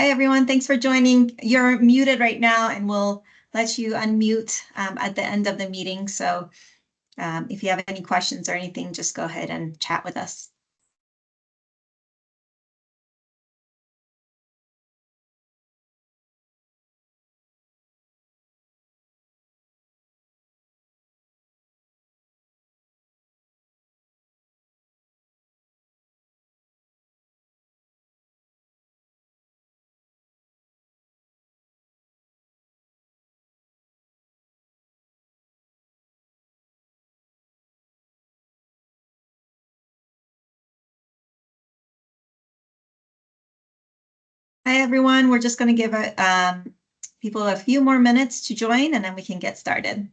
Hi, everyone. Thanks for joining. You're muted right now, and we'll let you unmute at the end of the meeting. So if you have any questions or anything, just go ahead and chat with us. Hi, everyone. We're just going to give people a few more minutes to join, and then we can get started.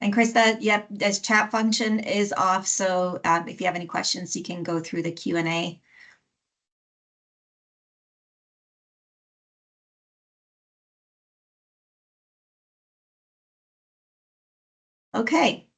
And Krista, yep, this chat function is off. So if you have any questions, you can go through the Q&A. Okay.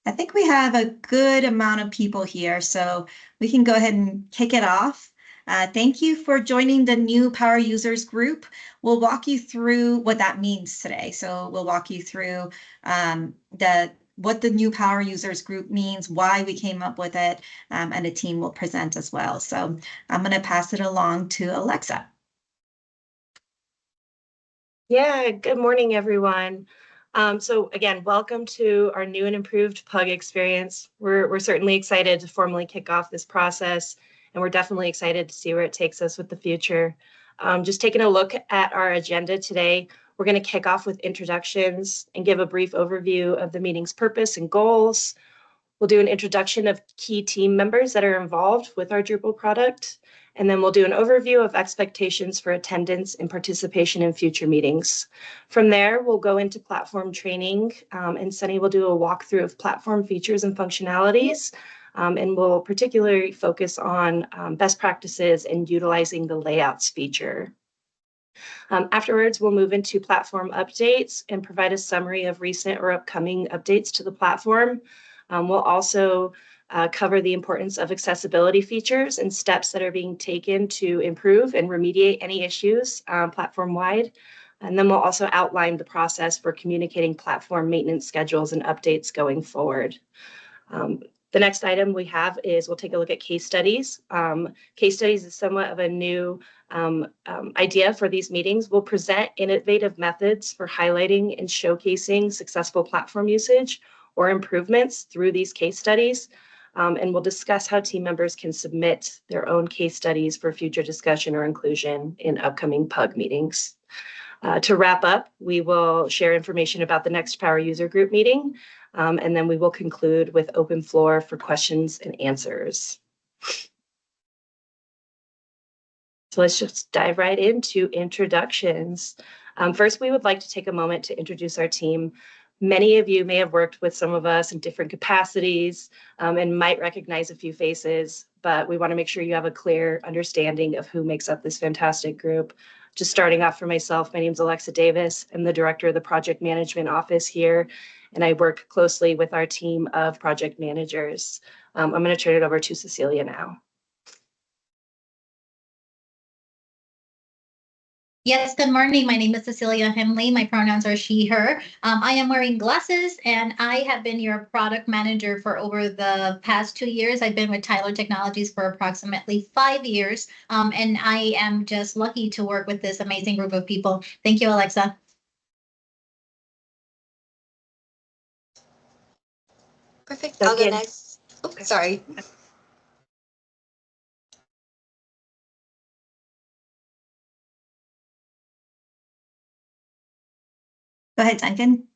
I think we have a good amount of people here, so we can go ahead and kick it off. Thank you for joining the new Power Users group. We'll walk you through what that means today. So we'll walk you through what the new Power Users group means, why we came up with it, and the team will present as well. So I'm going to pass it along to Alexa. Yeah, good morning, everyone. So again, welcome to our new and improved PUG experience. We're certainly excited to formally kick off this process, and we're definitely excited to see where it takes us with the future. Just taking a look at our agenda today, we're going to kick off with introductions and give a brief overview of the meeting's purpose and goals. We'll do an introduction of key team members that are involved with our Drupal product. And then we'll do an overview of expectations for attendance and participation in future meetings. From there, we'll go into platform training, and Sunny will do a walkthrough of platform features and functionalities, and we'll particularly focus on best practices and utilizing the layouts feature. Afterwards, we'll move into platform updates and provide a summary of recent or upcoming updates to the platform. We'll also cover the importance of accessibility features and steps that are being taken to improve and remediate any issues platform-wide. And then we'll also outline the process for communicating platform maintenance schedules and updates going forward. The next item we have is we'll take a look at case studies. Case studies is somewhat of a new idea for these meetings. We'll present innovative methods for highlighting and showcasing successful platform usage or improvements through these case studies. And we'll discuss how team members can submit their own case studies for future discussion or inclusion in upcoming PUG meetings. To wrap up, we will share information about the next Power User Group meeting, and then we will conclude with open floor for questions and answers. So let's just dive right into introductions. First, we would like to take a moment to introduce our team. Many of you may have worked with some of us in different capacities and might recognize a few faces, but we want to make sure you have a clear understanding of who makes up this fantastic group. Just starting off for myself, my name is Alexa Davis. I'm the director of the project management office here, and I work closely with our team of project managers. I'm going to turn it over to Cecilia now. Yes, good morning. My name is Cecilia Hemley. My pronouns are she, her. I am wearing glasses, and I have been your product manager for over the past 2 years. I've been with Tyler Technologies for approximately 5 years, and I am just lucky to work with this amazing group of people. Thank you, Alexa. Perfect. I'll go next. Oh, sorry. Go ahead, Duncan.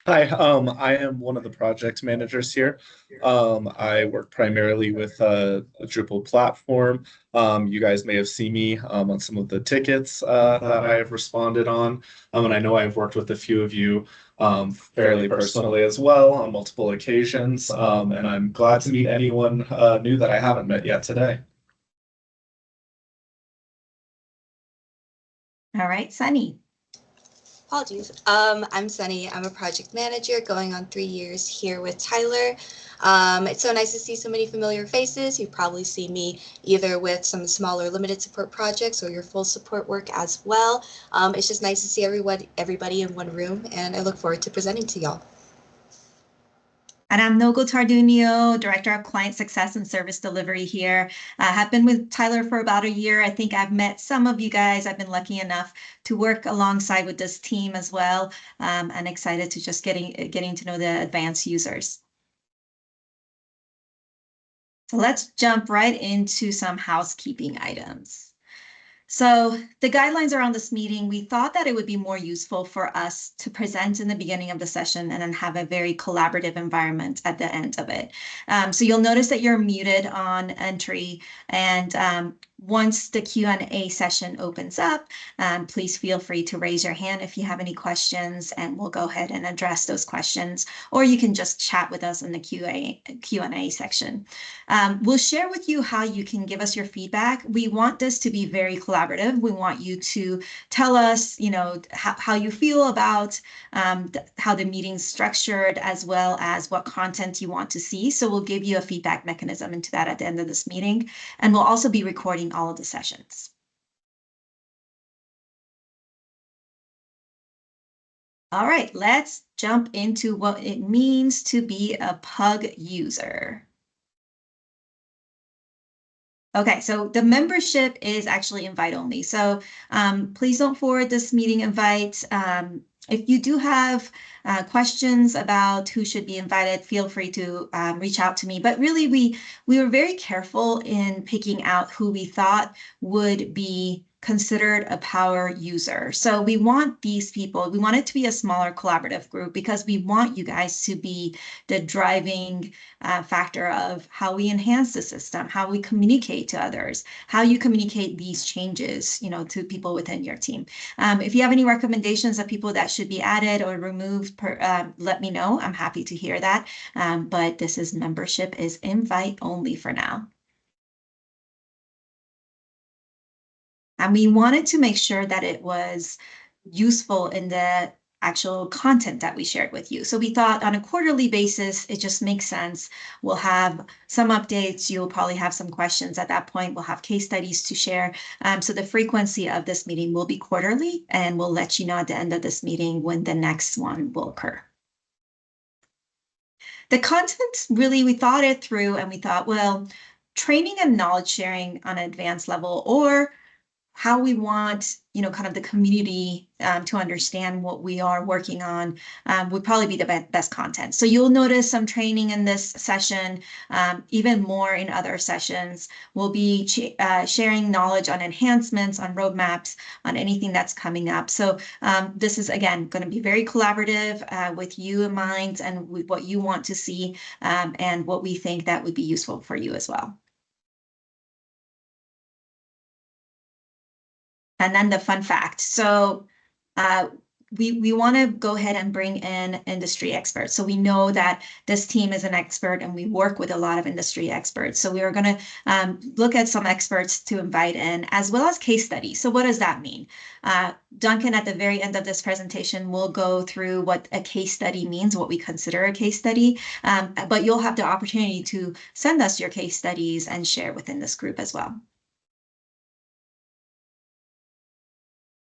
Hi, I am one of the project managers here. I work primarily with a Drupal platform. You guys may have seen me on some of the tickets that I have responded on. And I know I've worked with a few of you fairly personally as well on multiple occasions. And I'm glad to meet anyone new that I haven't met yet today. All right, Sunny. Apologies. I'm Sunny. I'm a project manager going on 3 years here with Tyler. It's so nice to see so many familiar faces. You probably see me either with some smaller limited support projects or your full support work as well. It's just nice to see everybody in one room, and I look forward to presenting to y'all. And I'm Nogo Tardunio, Director of Client Success and Service Delivery here. I have been with Tyler for about a year. I think I've met some of you guys. I've been lucky enough to work alongside with this team as well, and excited to just getting to know the advanced users. So let's jump right into some housekeeping items. So the guidelines around this meeting, we thought that it would be more useful for us to present in the beginning of the session and then have a very collaborative environment at the end of it. So you'll notice that you're muted on entry, and once the Q&A session opens up, please feel free to raise your hand if you have any questions, and we'll go ahead and address those questions, or you can just chat with us in the Q&A section. We'll share with you how you can give us your feedback. We want this to be very collaborative. We want you to tell us, how you feel about how the meeting's structured, as well as what content you want to see. So we'll give you a feedback mechanism into that at the end of this meeting, and we'll also be recording all of the sessions. All right, let's jump into what it means to be a PUG user. Okay, so the membership is actually invite only. So please don't forward this meeting invite. If you do have questions about who should be invited, feel free to reach out to me. But really, we were very careful in picking out who we thought would be considered a power user. So we want these people, we want it to be a smaller collaborative group, because we want you guys to be the driving factor of how we enhance the system, how we communicate to others, how you communicate these changes, to people within your team. If you have any recommendations of people that should be added or removed, let me know. I'm happy to hear that. But this is membership is invite only for now. And we wanted to make sure that it was useful in the actual content that we shared with you. So we thought on a quarterly basis, it just makes sense. We'll have some updates. You'll probably have some questions at that point. We'll have case studies to share. So the frequency of this meeting will be quarterly, and we'll let you know at the end of this meeting when the next one will occur. The content, really, we thought it through, and we thought, well, training and knowledge sharing on an advanced level, or how we want, kind of the community to understand what we are working on would probably be the best content. So you'll notice some training in this session, even more in other sessions. We'll be sharing knowledge on enhancements, on roadmaps, on anything that's coming up. So this is, again, going to be very collaborative with you in mind, and with what you want to see, and what we think that would be useful for you as well. And then the fun fact. So we want to go ahead and bring in industry experts. So we know that this team is an expert, and we work with a lot of industry experts. So we are going to look at some experts to invite in, as well as case studies. So what does that mean? Duncan, at the very end of this presentation, will go through what a case study means, what we consider a case study. But you'll have the opportunity to send us your case studies and share within this group as well.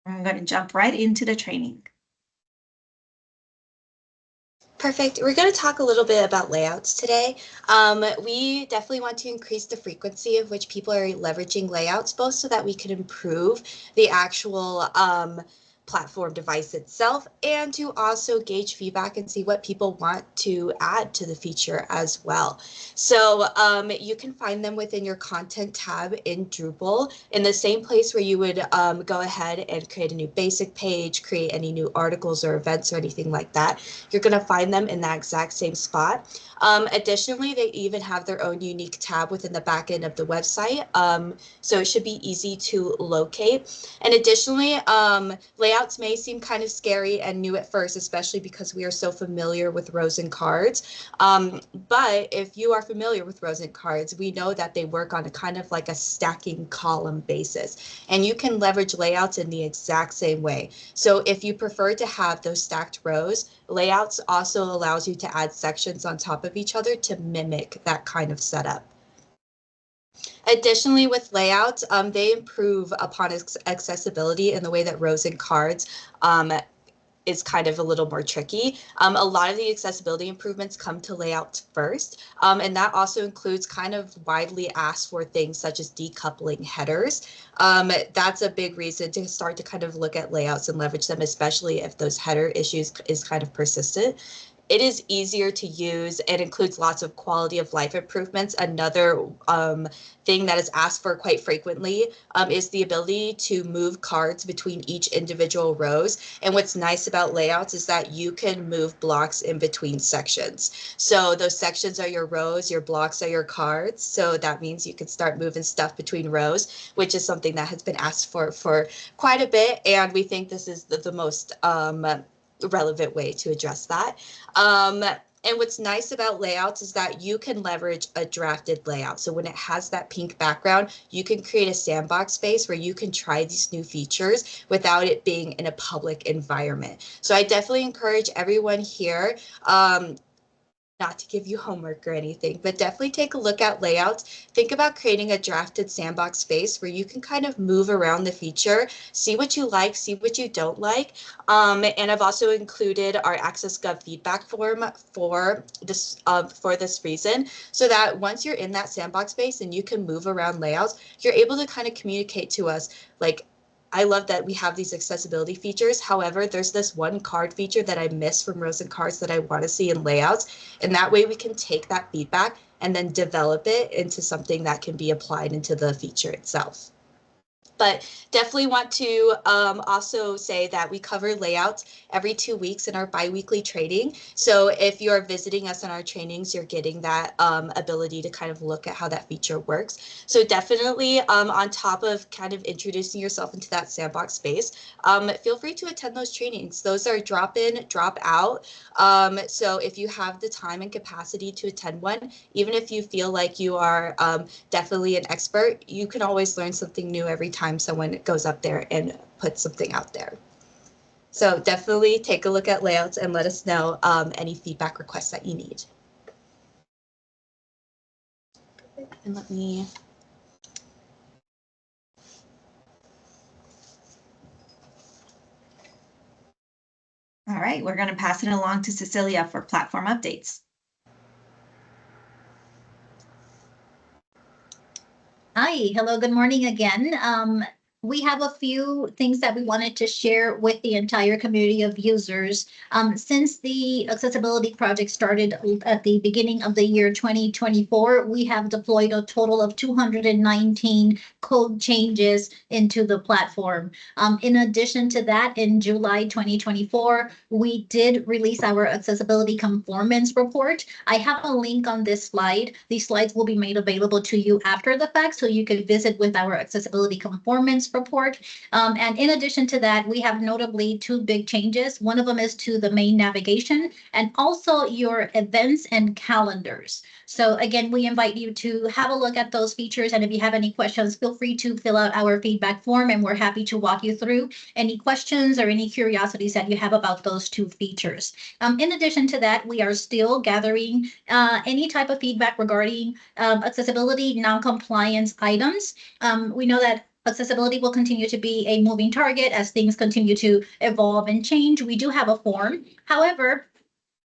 I'm going to jump right into the training. Perfect. We're going to talk a little bit about layouts today. We definitely want to increase the frequency of which people are leveraging layouts, both so that we can improve the actual platform device itself, and to also gauge feedback and see what people want to add to the feature as well. So you can find them within your content tab in Drupal in the same place where you would go ahead and create a new basic page, create any new articles or events or anything like that. You're going to find them in that exact same spot. Additionally, they even have their own unique tab within the back end of the website, so it should be easy to locate. And additionally, layouts may seem kind of scary and new at first, especially because we are so familiar with rows and cards. But if you are familiar with rows and cards, we know that they work on a kind of like a stacking column basis, and you can leverage layouts in the exact same way. So if you prefer to have those stacked rows, layouts also allows you to add sections on top of each other to mimic that kind of setup. Additionally, with layouts, they improve upon accessibility in the way that rows and cards is kind of a little more tricky. A lot of the accessibility improvements come to layouts first, and that also includes kind of widely asked for things such as decoupling headers. That's a big reason to start to kind of look at layouts and leverage them, especially if those header issues is kind of persistent. It is easier to use. It includes lots of quality of life improvements. Another thing that is asked for quite frequently is the ability to move cards between each individual rows. And what's nice about layouts is that you can move blocks in between sections. So those sections are your rows, your blocks are your cards. So that means you can start moving stuff between rows, which is something that has been asked for quite a bit. And we think this is the most relevant way to address that. And what's nice about layouts is that you can leverage a drafted layout. So when it has that pink background, you can create a sandbox space where you can try these new features without it being in a public environment. So I definitely encourage everyone here, not to give you homework or anything, but definitely take a look at layouts. Think about creating a drafted sandbox space where you can kind of move around the feature, see what you like, see what you don't like. And I've also included our Access Gov feedback form for this reason, so that once you're in that sandbox space and you can move around layouts, you're able to kind of communicate to us, like, I love that we have these accessibility features. However, there's this one card feature that I miss from rows and cards that I want to see in layouts. And that way we can take that feedback and then develop it into something that can be applied into the feature itself. But definitely want to also say that we cover layouts every 2 weeks in our bi-weekly training. So if you're visiting us in our trainings, you're getting that ability to kind of look at how that feature works. So definitely on top of kind of introducing yourself into that sandbox space, feel free to attend those trainings. Those are drop in, drop out. So if you have the time and capacity to attend one, even if you feel like you are definitely an expert, you can always learn something new every time someone goes up there and puts something out there. So definitely take a look at layouts and let us know any feedback requests that you need. And let me. All right, we're going to pass it along to Cecilia for platform updates. Hi, hello, good morning again. We have a few things that we wanted to share with the entire community of users. Since the accessibility project started at the beginning of the year 2024, we have deployed a total of 219 code changes into the platform. In addition to that, in July 2024, we did release our accessibility conformance report. I have a link on this slide. These slides will be made available to you after the fact, so you can visit with our accessibility conformance report. And in addition to that, we have notably two big changes. One of them is to the main navigation and also your events and calendars. So again, we invite you to have a look at those features. And if you have any questions, feel free to fill out our feedback form and we're happy to walk you through any questions or any curiosities that you have about those two features. In addition to that, we are still gathering any type of feedback regarding accessibility non-compliance items. We know that accessibility will continue to be a moving target as things continue to evolve and change. We do have a form. However,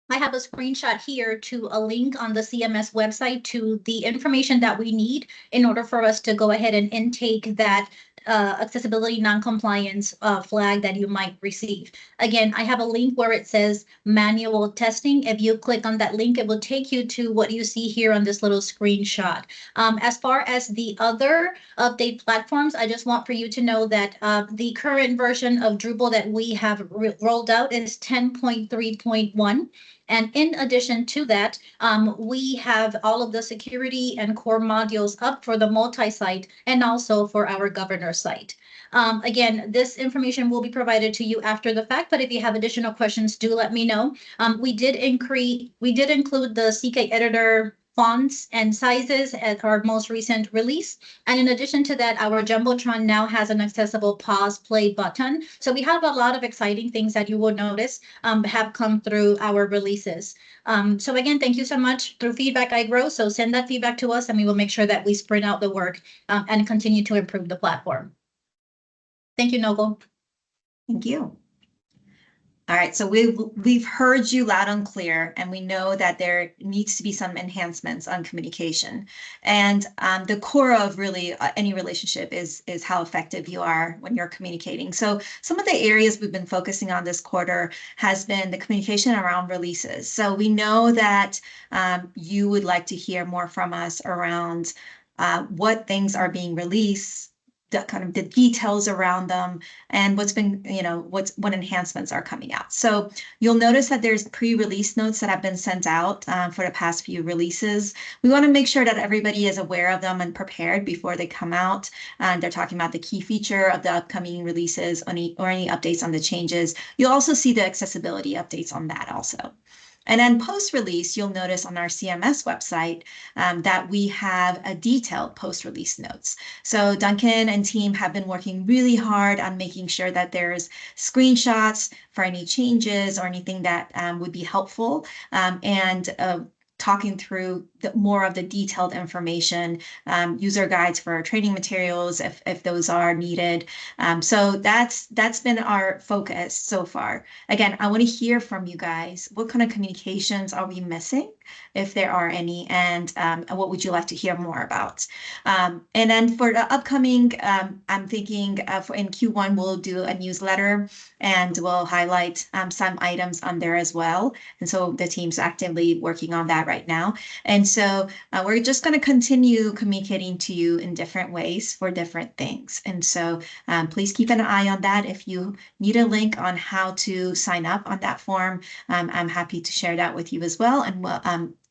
I have a screenshot here to a link on the CMS website to the information that we need in order for us to go ahead and intake that accessibility non-compliance flag that you might receive. Again, I have a link where it says manual testing. If you click on that link, it will take you to what you see here on this little screenshot. As far as the other update platforms, I just want for you to know that the current version of Drupal that we have rolled out is 10.3.1. And in addition to that, we have all of the security and core modules up for the multi-site and also for our governor site. Again, this information will be provided to you after the fact, but if you have additional questions, do let me know. We did include the CK editor fonts and sizes at our most recent release. And in addition to that, our Jumbotron now has an accessible pause play button. So we have a lot of exciting things that you will notice have come through our releases. So again, thank you so much. Through feedback, I grow. So send that feedback to us and we will make sure that we sprint out the work and continue to improve the platform. Thank you, Noble. Thank you. All right, so we've heard you loud and clear, and we know that there needs to be some enhancements on communication. And the core of really any relationship is how effective you are when you're communicating. So some of the areas we've been focusing on this quarter has been the communication around releases. So we know that you would like to hear more from us around what things are being released, the kind of the details around them, and what's been, what enhancements are coming out. So you'll notice that there's pre-release notes that have been sent out for the past few releases. We want to make sure that everybody is aware of them and prepared before they come out. They're talking about the key feature of the upcoming releases, or any updates on the changes. You'll also see the accessibility updates on that also. And then post-release, you'll notice on our CMS website that we have a detailed post-release notes. So Duncan and team have been working really hard on making sure that there's screenshots for any changes or anything that would be helpful, and talking through more of the detailed information, user guides for training materials if those are needed. So that's been our focus so far. Again, I want to hear from you guys. What kind of communications are we missing, if there are any, and what would you like to hear more about? And then for the upcoming, I'm thinking for in Q1, we'll do a newsletter and we'll highlight some items on there as well. And so the team's actively working on that right now. And so we're just going to continue communicating to you in different ways for different things. And so please keep an eye on that. If you need a link on how to sign up on that form, I'm happy to share that with you as well. And we'll,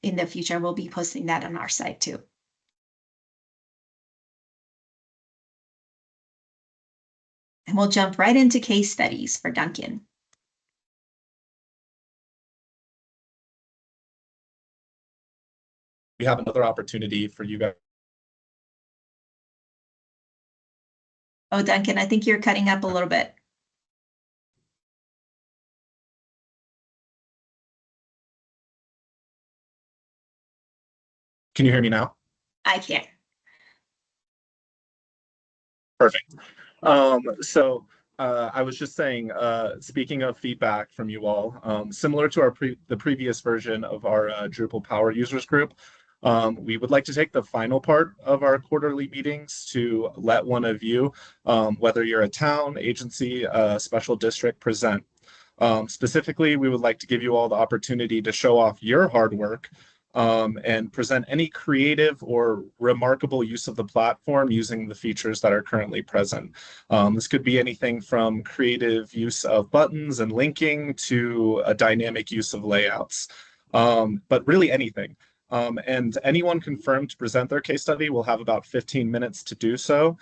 in the future, we'll be posting that on our site too. And we'll jump right into case studies for Duncan. We have another opportunity for you guys. Oh, Duncan, I think you're cutting up a little bit. Can you hear me now? I can. Perfect. So I was just saying, speaking of feedback from you all, similar to the previous version of our Drupal Power Users group, we would like to take the final part of our quarterly meetings to let one of you, whether you're a town, agency, special district, present. Specifically, we would like to give you all the opportunity to show off your hard work and present any creative or remarkable use of the platform using the features that are currently present. This could be anything from creative use of buttons and linking to a dynamic use of layouts, but really anything. And anyone confirmed to present their case study will have about 15 minutes to do so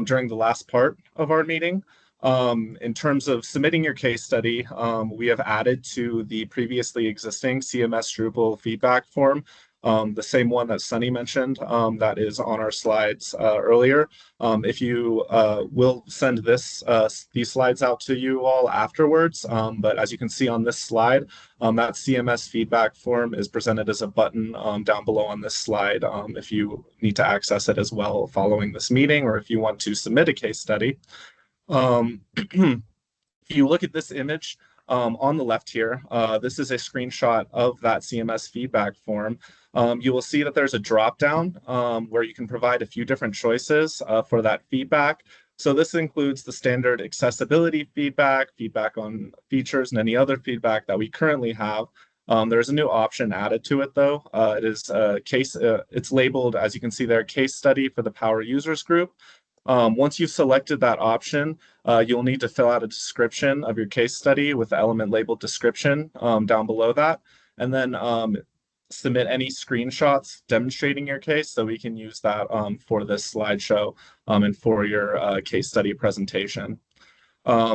during the last part of our meeting. In terms of submitting your case study, we have added to the previously existing CMS Drupal feedback form, the same one that Sunny mentioned, that is on our slides earlier. If you will send these slides out to you all afterwards, but as you can see on this slide, that CMS feedback form is presented as a button down below on this slide if you need to access it as well following this meeting, or if you want to submit a case study. If you look at this image on the left here, this is a screenshot of that CMS feedback form. You will see that there's a drop down where you can provide a few different choices for that feedback. So this includes the standard accessibility feedback, feedback on features, and any other feedback that we currently have. There's a new option added to it, though. It is a case. It's labeled, as you can see there, case study for the power users group. Once you've selected that option, you'll need to fill out a description of your case study with the element labeled description down below that, and then submit any screenshots demonstrating your case so we can use that for this slideshow and for your case study presentation.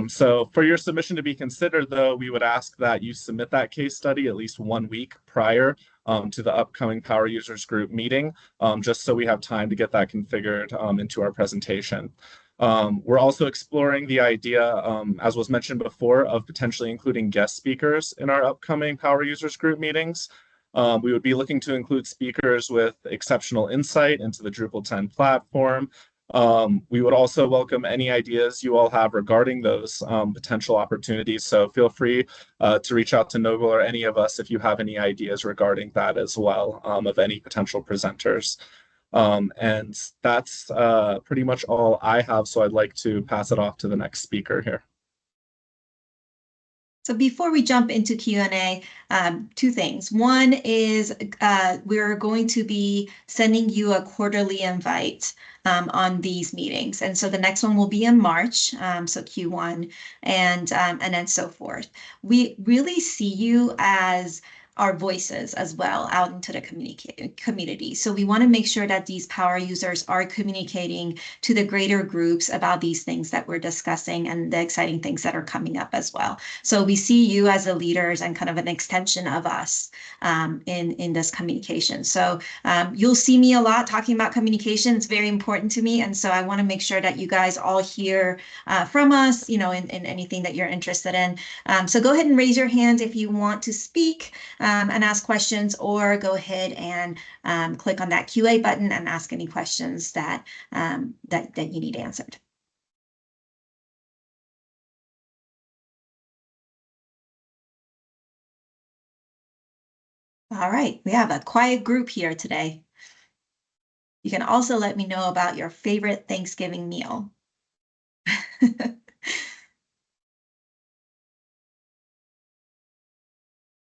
So for your submission to be considered, though, we would ask that you submit that case study at least 1 week prior to the upcoming Power Users Group meeting, just so we have time to get that configured into our presentation. We're also exploring the idea, as was mentioned before, of potentially including guest speakers in our upcoming Power Users Group meetings. We would be looking to include speakers with exceptional insight into the Drupal 10 platform. We would also welcome any ideas you all have regarding those potential opportunities. So feel free to reach out to Noble or any of us if you have any ideas regarding that as well, of any potential presenters. And that's pretty much all I have. So I'd like to pass it off to the next speaker here. So before we jump into Q&A, 2 things. One is we're going to be sending you a quarterly invite on these meetings. And so the next one will be in March, so Q1, and then so forth. We really see you as our voices as well out into the community. So we want to make sure that these power users are communicating to the greater groups about these things that we're discussing and the exciting things that are coming up as well. So we see you as the leaders and kind of an extension of us in this communication. So you'll see me a lot talking about communication. It's very important to me. And so I want to make sure that you guys all hear from us, in anything that you're interested in. So go ahead and raise your hand if you want to speak and ask questions, or go ahead and click on that QA button and ask any questions that you need answered. All right, we have a quiet group here today. You can also let me know about your favorite Thanksgiving meal.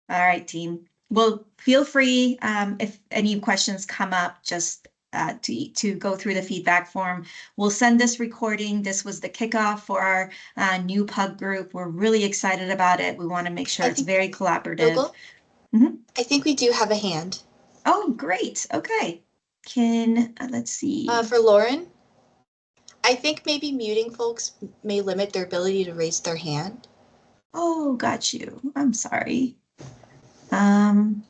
All right, team. Well, feel free if any questions come up, just to go through the feedback form. We'll send this recording. This was the kickoff for our new PUG group. We're really excited about it. We want to make sure it's very collaborative. I think we do have a hand. Oh, great. Okay. Let's see. For Lauren, I think maybe muting folks may limit their ability to raise their hand. Oh, got you. I'm sorry. Can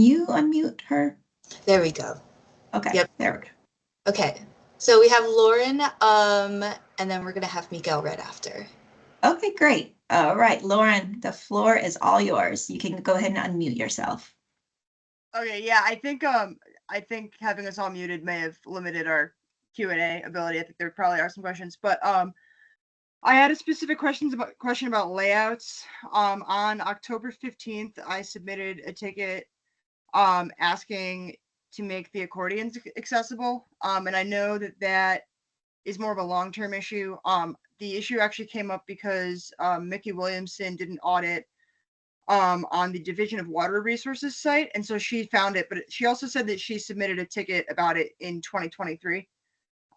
you unmute her? There we go. Okay. Yep. There we go. Okay. So we have Lauren, and then we're gonna have Miguel right after. Okay, great. All right, Lauren, the floor is all yours. You can go ahead and unmute yourself. Okay, yeah, I think having us all muted may have limited our Q&A ability. I think there probably are some questions, but I had a specific question about layouts. On October 15th, I submitted a ticket asking to make the accordions accessible. And I know that is more of a long-term issue. The issue actually came up because Mickey Williamson did an audit on the Division of Water Resources site, and so she found it, but she also said that she submitted a ticket about it in 2023.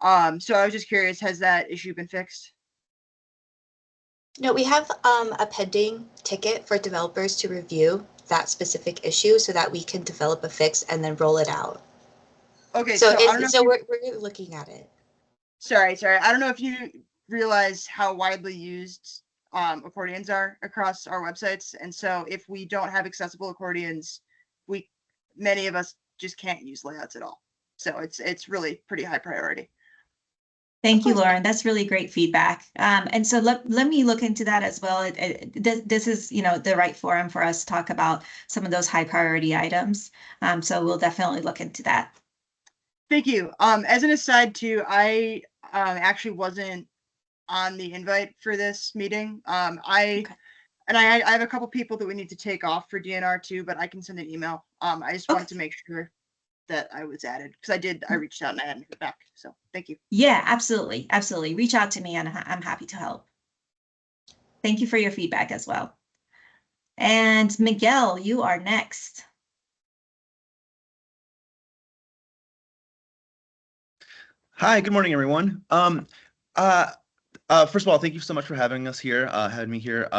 So I was just curious, has that issue been fixed? No, we have a pending ticket for developers to review that specific issue so that we can develop a fix and then roll it out. Okay, so we're looking at it. Sorry. I don't know if you realize how widely used accordions are across our websites, and so if we don't have accessible accordions, many of us just can't use layouts at all. So it's really pretty high priority. Thank you, Lauren. That's really great feedback. And so let me look into that as well. This is, the right forum for us to talk about some of those high priority items. So we'll definitely look into that. Thank you. As an aside too, I actually wasn't on the invite for this meeting. I have a couple people that we need to take off for DNR too, but I can send an email. I just wanted to make sure. that I was added, because I reached out and I hadn't heard back. So thank you. Yeah, absolutely. Absolutely. Reach out to me and I'm happy to help. Thank you for your feedback as well. And Miguel, you are next. Hi, good morning, everyone. First of all, thank you so much for having us here, having me here.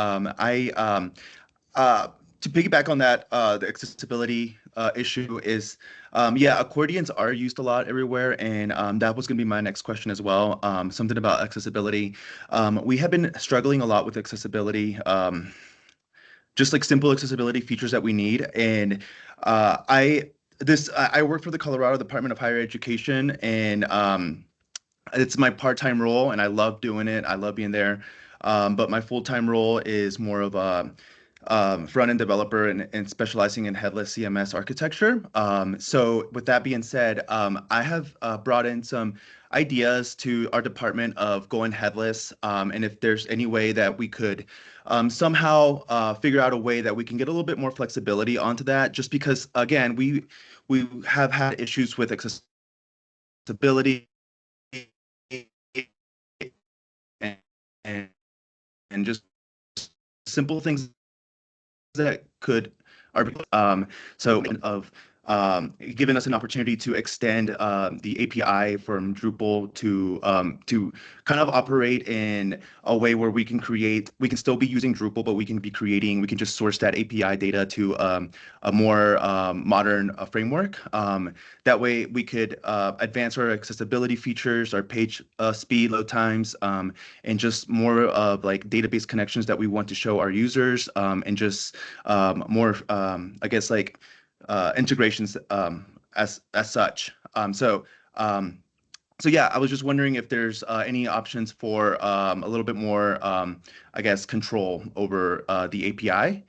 To piggyback on that, the accessibility issue is, yeah, accordions are used a lot everywhere, and that was going to be my next question as well. Something about accessibility. We have been struggling a lot with accessibility, just like simple accessibility features that we need, and I work for the Colorado Department of Higher Education, and it's my part-time role and I love doing it. I love being there. But my full-time role is more of a front-end developer and specializing in headless CMS architecture. So with that being said, I have brought in some ideas to our department of going headless, and if there's any way that we could somehow figure out a way that we can get a little bit more flexibility onto that, just because, again, we have had issues with accessibility and, and and just simple things that could are so of giving us an opportunity to extend the API from Drupal to kind of operate in a way where we can still be using Drupal, but we can just source that API data to a more modern framework. That way we could advance our accessibility features, our page speed, load times, and just more of like database connections that we want to show our users, and just more, I guess, like integrations as such. So yeah, I was just wondering if there's any options for a little bit more, I guess, control over the API,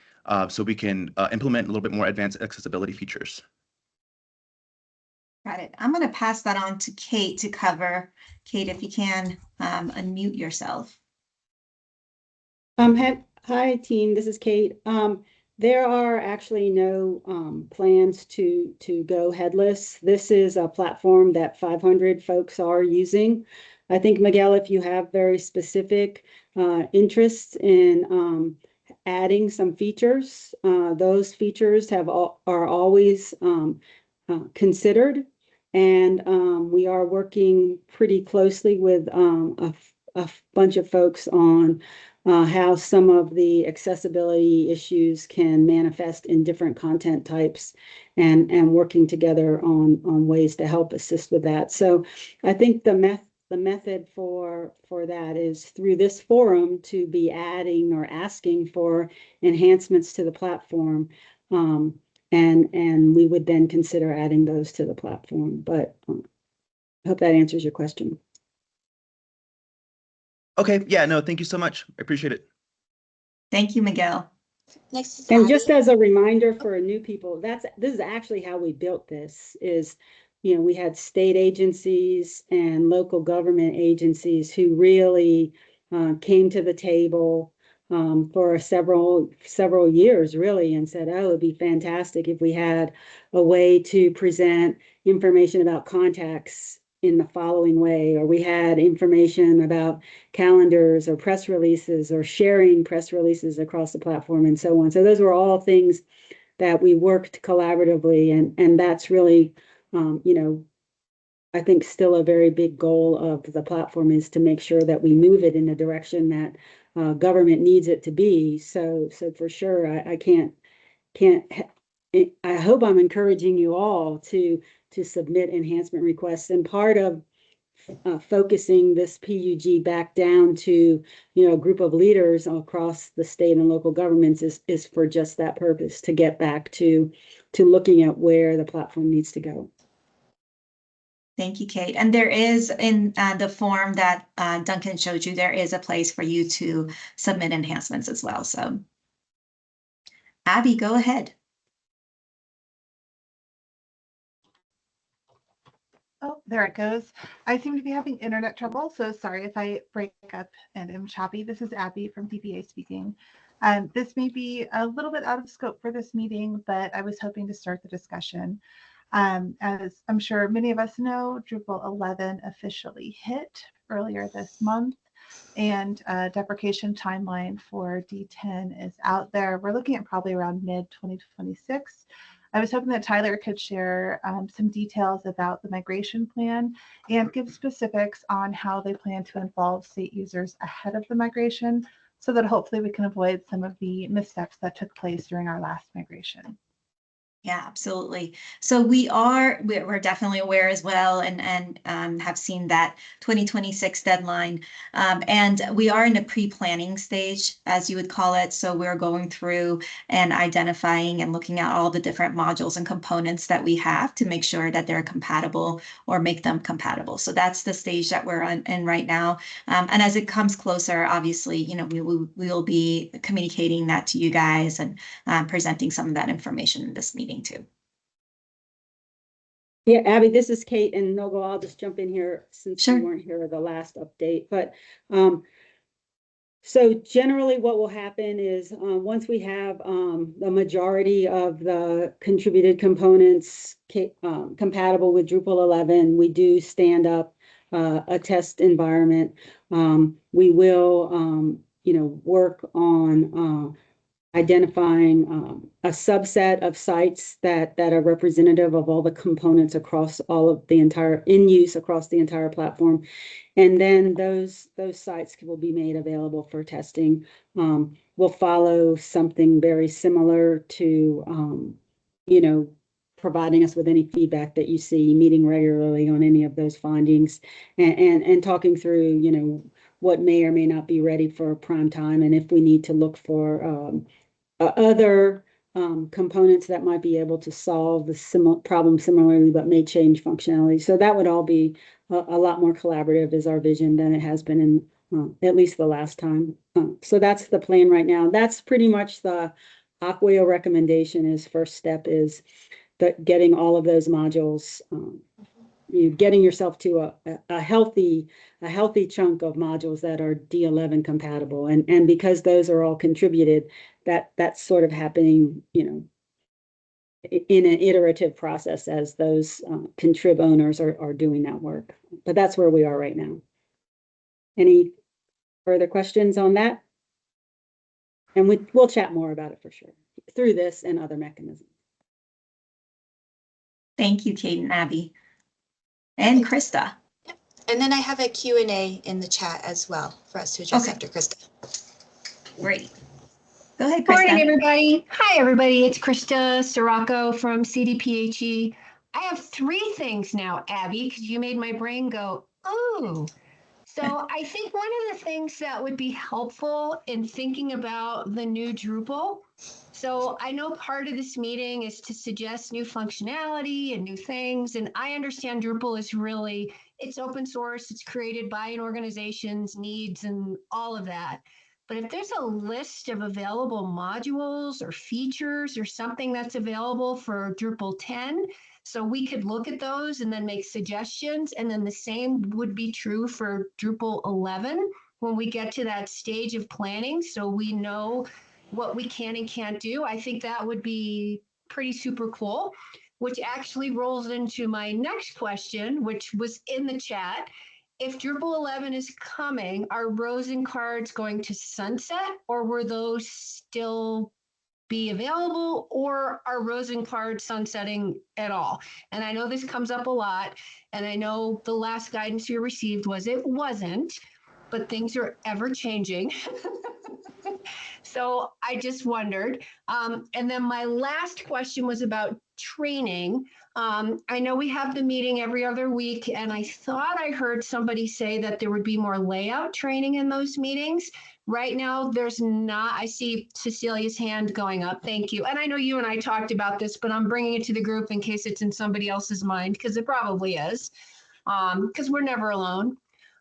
so we can implement a little bit more advanced accessibility features. Got it. I'm going to pass that on to Kate to cover. Kate, if you can unmute yourself. Hi team, this is Kate. There are actually no plans to go headless. This is a platform that 500 folks are using. I think, Miguel, if you have very specific interests in adding some features, those features are always considered, and we are working pretty closely with a bunch of folks on how some of the accessibility issues can manifest in different content types, and working together on ways to help assist with that. So I think the method for that is through this forum to be adding or asking for enhancements to the platform. And we would then consider adding those to the platform. But I hope that answers your question. Okay, yeah, no, thank you so much. I appreciate it. Thank you, Miguel. Next is And Abby. just as a reminder for new people, this is actually how we built this. We had state agencies and local government agencies who really came to the table for several years, really, and said, oh, it'd be fantastic if we had a way to present information about contacts in the following way, or we had information about calendars or press releases or sharing press releases across the platform and so on. So those were all things that we worked collaboratively, and that's really, I think still a very big goal of the platform is to make sure that we move it in the direction that government needs it to be. So for sure, I hope I'm encouraging you all to submit enhancement requests, and part of focusing this PUG back down to a group of leaders across the state and local governments is for just that purpose, to get back to looking at where the platform needs to go. Thank you, Kate. And there is in the form that Duncan showed you, there is a place for you to submit enhancements as well. So Abby, go ahead. Oh, there it goes. I seem to be having internet trouble, so sorry if I break up and am choppy. This is Abby from PPA speaking. This may be a little bit out of scope for this meeting, but I was hoping to start the discussion. As I'm sure many of us know, Drupal 11 officially hit earlier this month, and deprecation timeline for D10 is out there. We're looking at probably around mid-2026. I was hoping that Tyler could share some details about the migration plan and give specifics on how they plan to involve state users ahead of the migration, so that hopefully we can avoid some of the missteps that took place during our last migration. Yeah, absolutely. So we're definitely aware as well, and have seen that 2026 deadline. And we are in a pre-planning stage, as you would call it. So we're going through and identifying and looking at all the different modules and components that we have to make sure that they're compatible or make them compatible. So that's the stage that we're in right now. And as it comes closer, obviously, you know, we will be communicating that to you guys and presenting some of that information in this meeting too. Yeah, Abby, this is Kate, and Nogo, I'll just jump in here since Sure. you weren't here at the last update. But so generally what will happen is once we have the majority of the contributed components compatible with Drupal 11, we do stand up a test environment. We will, you know, work on identifying a subset of sites that are representative of all the components across all of the entire in use across the entire platform. And then those sites will be made available for testing. We'll follow something very similar to, you know, providing us with any feedback that you see, meeting regularly on any of those findings, and talking through, you know, what may or may not be ready for prime time, and if we need to look for other components that might be able to solve the problem similarly, but may change functionality. So that would all be a lot more collaborative is our vision than it has been in at least the last time. So that's the plan right now. That's pretty much the Acqueo recommendation is first step is that getting all of those modules, you getting yourself to a healthy chunk of modules that are D11 compatible. And because those are all contributed, that's sort of happening, you know, in an iterative process as those contrib owners are doing that work. But that's where we are right now. Any further questions on that? And we'll chat more about it for sure through this and other mechanisms. Thank you, Kate and Abby. And Krista. Yep. And then I have a Q&A in the chat as well for us to address after Krista. Great. Go ahead, Krista. Good morning, everybody. Hi, everybody. It's Krista Sirocco from CDPHE. I have 3 things now, Abby, because you made my brain go, ooh. So I think one of the things that would be helpful in thinking about the new Drupal. So I know part of this meeting is to suggest new functionality and new things. And I understand Drupal is really, it's open source. It's created by an organization's needs and all of that. But if there's a list of available modules or features or something that's available for Drupal 10, so we could look at those and then make suggestions. And then the same would be true for Drupal 11 when we get to that stage of planning. So we know what we can and can't do. I think that would be pretty super cool, which actually rolls into my next question, which was in the chat. If Drupal 11 is coming, are rows and cards going to sunset, or will those still be available, or are rows and cards sunsetting at all? And I know this comes up a lot, and I know the last guidance you received was it wasn't, but things are ever changing. So I just wondered. And then my last question was about training. I know we have the meeting every other week, and I thought I heard somebody say that there would be more layout training in those meetings. Right now, there's not. I see Cecilia's hand going up. Thank you. And I know you and I talked about this, but I'm bringing it to the group in case it's in somebody else's mind, because it probably is, because we're never alone.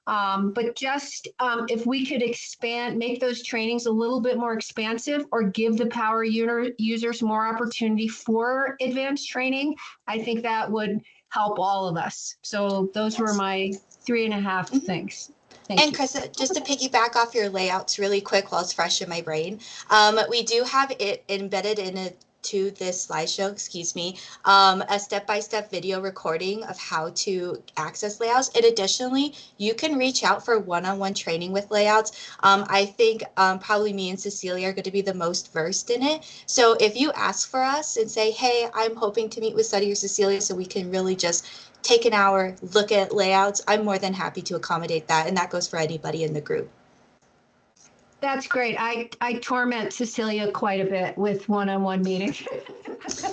But just if we could expand, make those trainings a little bit more expansive, or give the power users more opportunity for advanced training, I think that would help all of us. So those were my 3.5 things. Thank And you. Krista, just to piggyback off your layouts really quick while it's fresh in my brain, we do have it embedded in a to this slideshow, a step-by-step video recording of how to access layouts. And additionally, you can reach out for one-on-one training with layouts. I think probably me and Cecilia are going to be the most versed in it. So if you ask for us and say, hey, I'm hoping to meet with Suddy or Cecilia so we can really just take an hour, look at layouts, I'm more than happy to accommodate that. And that goes for anybody in the group. That's great. I torment Cecilia quite a bit with one-on-one meetings. So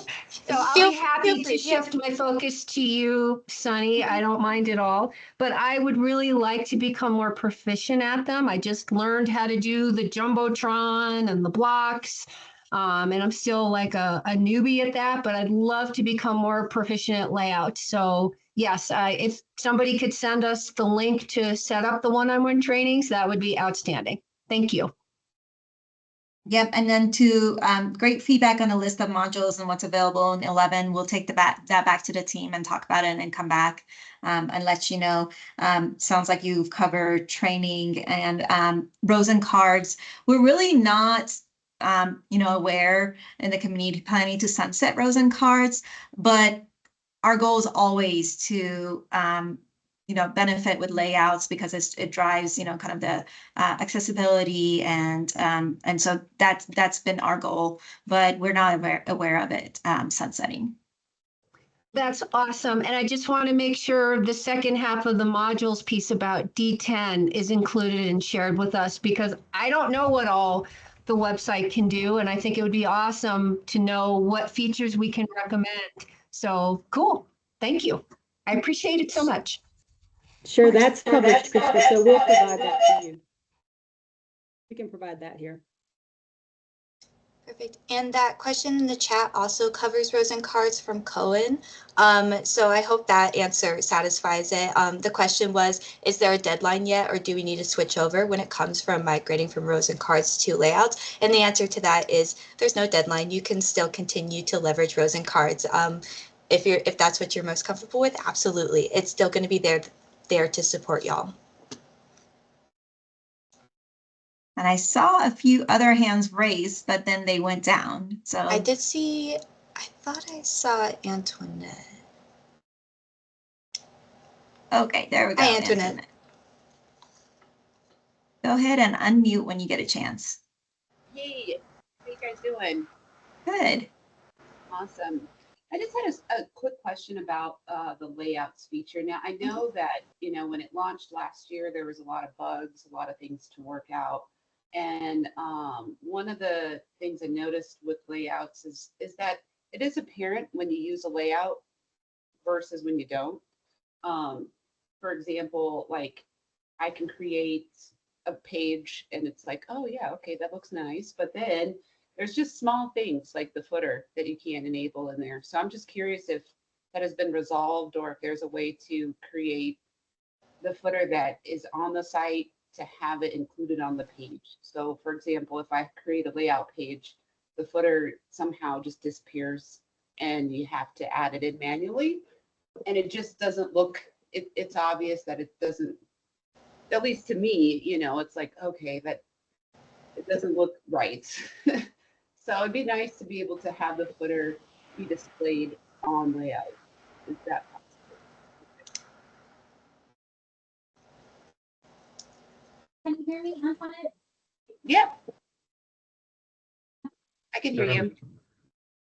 I'll be happy to shift my focus to you, Sunny. I don't mind at all, but I would really like to become more proficient at them. I just learned how to do the Jumbotron and the blocks. And I'm still like a newbie at that, but I'd love to become more proficient at layout. So yes, if somebody could send us the link to set up the one-on-one trainings, that would be outstanding. Thank you. Yep, and then great feedback on the list of modules and what's available in 11. We'll take that back to the team and talk about it and come back and let you know. Sounds like you've covered training and rows and cards. We're really not aware in the community planning to sunset rows and cards, but our goal is always to benefit with layouts because it drives, kind of the accessibility and so that's been our goal, but we're not aware of it sunsetting. That's awesome. And I just want to make sure the second half of the modules piece about D10 is included and shared with us because I don't know what all the website can do. And I think it would be awesome to know what features we can recommend. So cool. Thank you. I appreciate it so much. Sure, that's published, Krista, so we'll provide that to you. We can provide that here. Perfect. And that question in the chat also covers rows and cards from Cohen. So I hope that answer satisfies it. The question was, is there a deadline yet, or do we need to switch over when it comes from migrating from rows and cards to layouts? And the answer to that is there's no deadline. You can still continue to leverage rows and cards. If that's what you're most comfortable with, absolutely. It's still going to be there to support y'all. And I saw a few other hands raised, but then they went down. So I did see, I thought I saw Antoinette. Okay, there we go. Hi, Antoinette. Go ahead and unmute when you get a chance. Hey, how you guys doing? Good. Awesome. I just had a quick question about the layouts feature. Now, I know that, when it launched last year, there was a lot of bugs, a lot of things to work out. And one of the things I noticed with layouts is that it is apparent when you use a layout versus when you don't. For example, like I can create a page and it's like, oh yeah, okay, that looks nice. But then there's just small things like the footer that you can't enable in there. So I'm just curious if that has been resolved or if there's a way to create the footer that is on the site to have it included on the page. So for example, if I create a layout page, the footer somehow just disappears and you have to add it in manually. And it just doesn't look, it's obvious that it doesn't, at least to me, it's like, okay, that it doesn't look right. So it'd be nice to be able to have the footer be displayed on layout. Is that possible? Can you hear me, Antoinette? Yeah. I can hear you.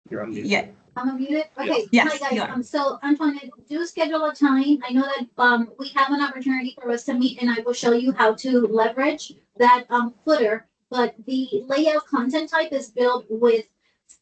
You're on mute. Yeah. I'm unmuted? Okay. Yes, Hi you guys. are. So Antoinette, do schedule a time. I know that we have an opportunity for us to meet and I will show you how to leverage that footer, but the layout content type is built with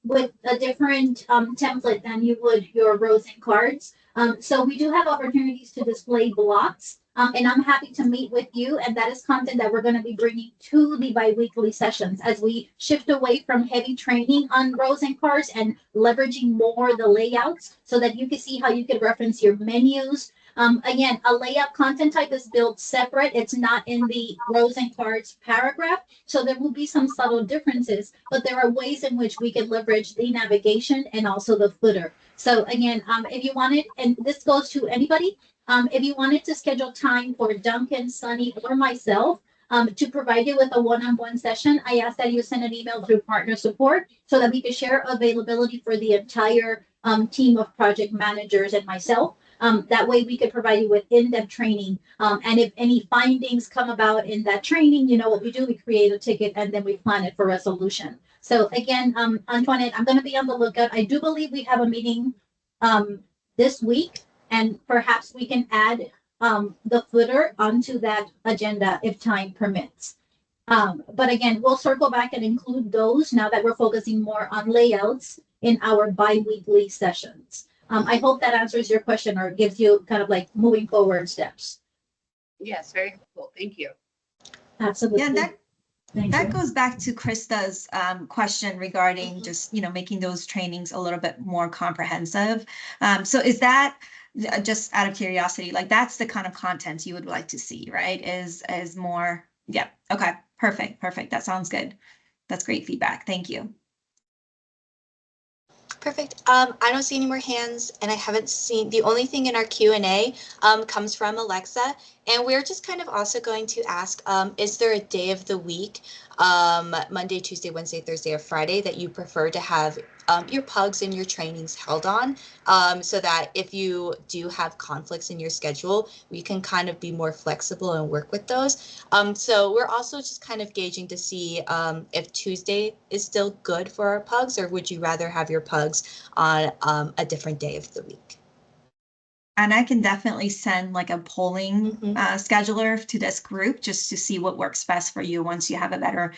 a different template than you would your rows and cards. So we do have opportunities to display blocks. And I'm happy to meet with you. And that is content that we're going to be bringing to the biweekly sessions as we shift away from heavy training on rows and cards and leveraging more the layouts so that you can see how you can reference your menus. Again, a layout content type is built separate. It's not in the rows and cards paragraph. So there will be some subtle differences, but there are ways in which we can leverage the navigation and also the footer. So again, if you wanted, and this goes to anybody, if you wanted to schedule time for Duncan, Sunny, or myself, To provide you with a one-on-one session, I ask that you send an email through partner support so that we can share availability for the entire team of project managers and myself. That way we could provide you with in-depth training. And if any findings come about in that training, you know what we do, we create a ticket and then we plan it for resolution. So again, Antoinette, I'm going to be on the lookout. I do believe we have a meeting this week, and perhaps we can add the footer onto that agenda if time permits. But again, we'll circle back and include those now that we're focusing more on layouts in our bi-weekly sessions. I hope that answers your question or gives you kind of like moving forward steps. Yes, very helpful. Thank you. Absolutely. Yeah, that you. goes back to Krista's question regarding just, making those trainings a little bit more comprehensive. So is that, just out of curiosity, like that's the kind of content you would like to see, right? Is more, yeah, okay, perfect. That sounds good. That's great feedback. Thank you. Perfect. I don't see any more hands, and I haven't seen, the only thing in our Q&A comes from Alexa, and we're just kind of also going to ask, is there a day of the week, Monday, Tuesday, Wednesday, Thursday, or Friday, that you prefer to have your PUGs and your trainings held on, so that if you do have conflicts in your schedule, we can kind of be more flexible and work with those. So we're also just kind of gauging to see if Tuesday is still good for our PUGs, or would you rather have your PUGs on a different day of the week? And I can definitely send like a polling scheduler to this group just to see what works best for you once you have a better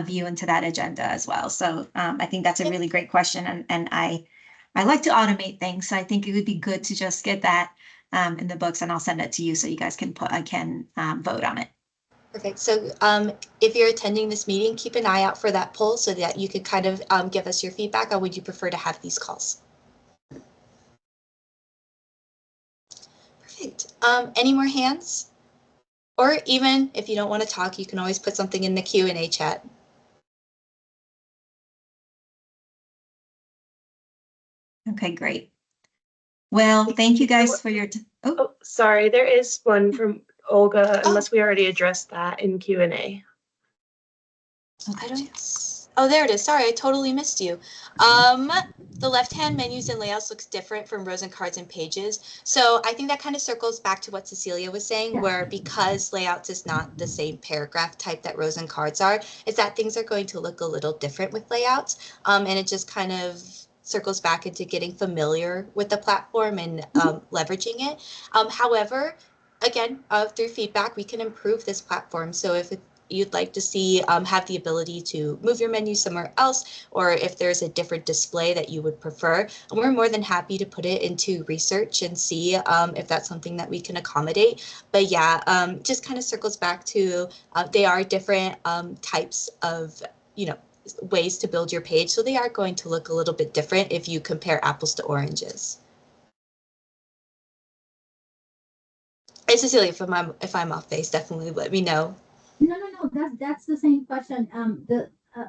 view into that agenda as well. So I think that's a really great question. And I like to automate things. So I think it would be good to just get that in the books, and I'll send it to you so you guys can vote on it. Perfect. So if you're attending this meeting, keep an eye out for that poll so that you can kind of give us your feedback on would you prefer to have these calls. Perfect. Any more hands? Or even if you don't want to talk, you can always put something in the Q&A chat. Okay, great. Well, thank you guys for your Oh, sorry, there is one from Olga, unless we already addressed that in Q&A. I don't. Oh, there it is. Sorry, I totally missed you. The left-hand menus and layouts looks different from rows and cards and pages. So I think that kind of circles back to what Cecilia was saying, where because layouts is not the same paragraph type that rows and cards are, is that things are going to look a little different with layouts. And it just kind of circles back into getting familiar with the platform and leveraging it. However, again, through feedback, we can improve this platform. So if you'd like to see have the ability to move your menu somewhere else, or if there's a different display that you would prefer, we're more than happy to put it into research and see if that's something that we can accommodate. But yeah, just kind of circles back to they are different types of, ways to build your page. So they are going to look a little bit different if you compare apples to oranges. Hey, Cecilia, if I'm off base, definitely let me know. No. That's the same question.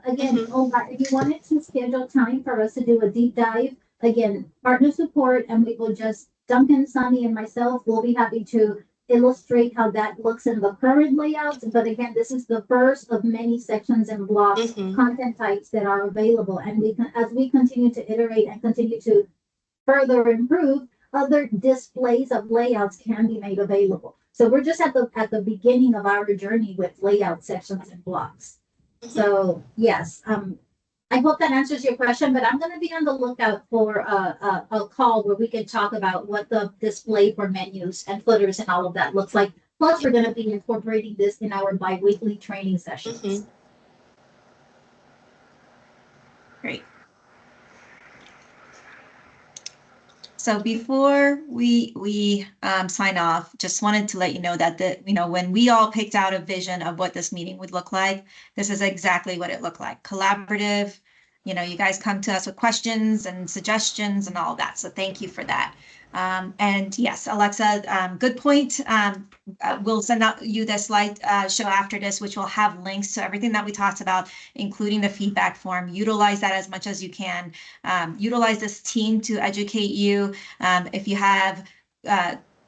Again, Olga, if you wanted to schedule time for us to do a deep dive, again, partner support, and we will just, Duncan, Sunny, and myself will be happy to illustrate how that looks in the current layouts. But again, this is the first of many sections and blocks, content types that are available. And we can, as we continue to iterate and continue to further improve, other displays of layouts can be made available. So we're just at the beginning of our journey with layout sections and blocks. So yes, I hope that answers your question, but I'm going to be on the lookout for a call where we can talk about what the display for menus and footers and all of that looks like. Plus, we're going to be incorporating this in our bi-weekly training sessions. Great. So before we sign off, just wanted to let you know that when we all picked out a vision of what this meeting would look like, this is exactly what it looked like. Collaborative. You guys come to us with questions and suggestions and all of that. So thank you for that. And yes, Alexa, good point. We'll send out you the slide show after this, which will have links to everything that we talked about, including the feedback form. Utilize that as much as you can. Utilize this team to educate you. If you have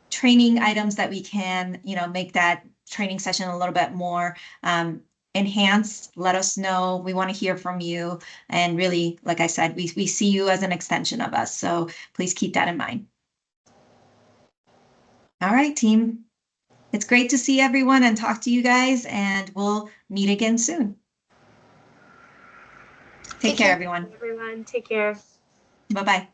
training items that we can, make that training session a little bit more enhanced, let us know. We want to hear from you. And really, like I said, we see you as an extension of us. So please keep that in mind. All right, team. It's great to see everyone and talk to you guys, and we'll meet again soon. Take care, everyone. Everyone, take care. Bye-bye.